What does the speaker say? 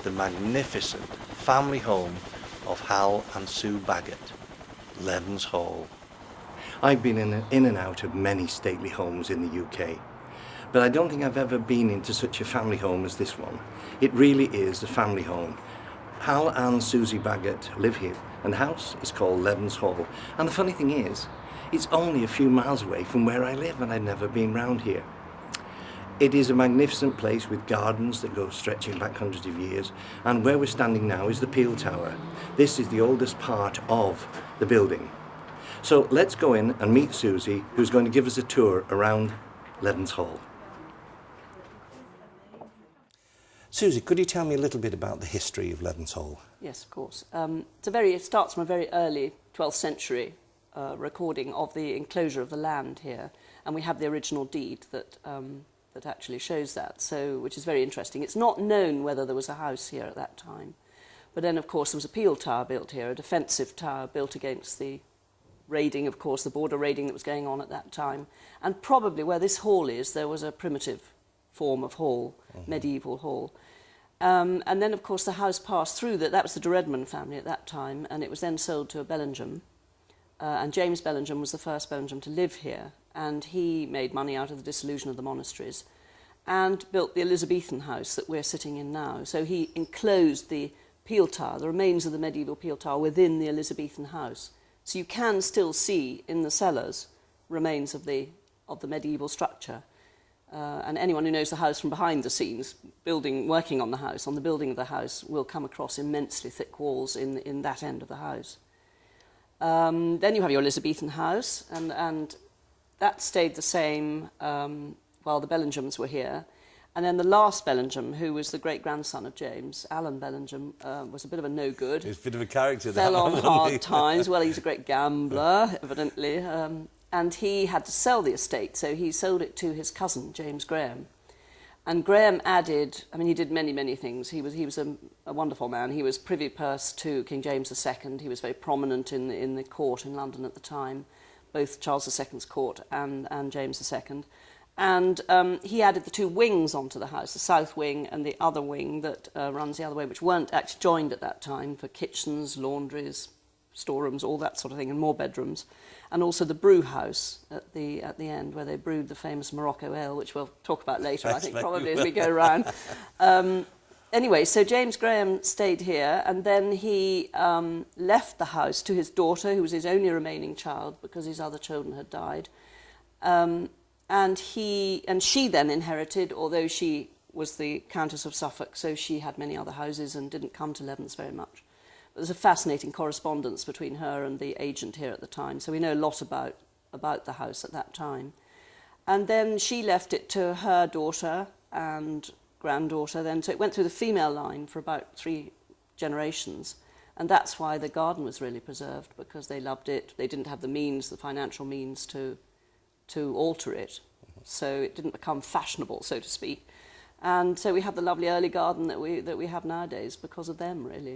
the magnificent family home of Hal and Sue Bagot, Levens Hall. I've been in and out of many stately homes in the UK, but I don't think I've ever been into such a family home as this one. It really is a family home. Hal and Suzie Bagot live here, and the house is called Levens Hall. And the funny thing is, it's only a few miles away from where I live, and I'd never been round here. It is a magnificent place with gardens that go stretching back hundreds of years, and where we're standing now is the Peel Tower. This is the oldest part of the building. So let's go in and meet Suzie, who's going to give us a tour around Levens Hall. Suzie, could you tell me a little bit about the history of Levens Hall? Yes, of course. It starts from a very early 12th century recording of the enclosure of the land here, and we have the original deed that actually shows that, which is very interesting. It's not known whether there was a house here at that time, but then of course there was a Peel Tower built here, a defensive tower built against the raiding, of course, the border raiding that was going on at that time, and probably where this hall is there was a primitive form of hall, medieval hall. And then of course the house passed through that was the de Redmond family at that time, and it was then sold to a Bellingham, and James Bellingham was the first Bellingham to live here, and he made money out of the dissolution of the monasteries and built the Elizabethan house that we're sitting in now. So he enclosed the Peel Tower, the remains of the medieval Peel Tower, within the Elizabethan house. So you can still see in the cellars remains of the medieval structure. And anyone who knows the house from behind the scenes, working on the house, on the building of the house, will come across immensely thick walls in that end of the house. Then you have your Elizabethan house, and that stayed the same while the Bellinghams were here. And then the last Bellingham, who was the great-grandson of James, Alan Bellingham, was a bit of a no-good. He's a bit of a character. Fell on hard times. Well, he was a great gambler, evidently. And he had to sell the estate, so he sold it to his cousin, James Graham. And Graham added, I mean, he did many, many things. He was a wonderful man. He was privy purse to King James II. He was very prominent in the court in London at the time, both Charles II's court and James II. And he added the two wings onto the house, the south wing and the other wing that runs the other way, which weren't actually joined at that time, for kitchens, laundries, storerooms, all that sort of thing, and more bedrooms. And also the brew house at the end, where they brewed the famous Morocco ale, which we'll talk about later, I think, probably as we go around. Anyway, so James Graham stayed here, and then he left the house to his daughter, who was his only remaining child, because his other children had died. And she then inherited, although she was the Countess of Suffolk, so she had many other houses and didn't come to Levens very much. But there's a fascinating correspondence between her and the agent here at the time, so we know a lot about the house at that time. And then she left it to her daughter and granddaughter then, so it went through the female line for about 3 generations. And that's why the garden was really preserved, because they loved it. They didn't have the means, the financial means to alter it. So it didn't become fashionable, so to speak. And so we have the lovely early garden that we have nowadays because of them, really.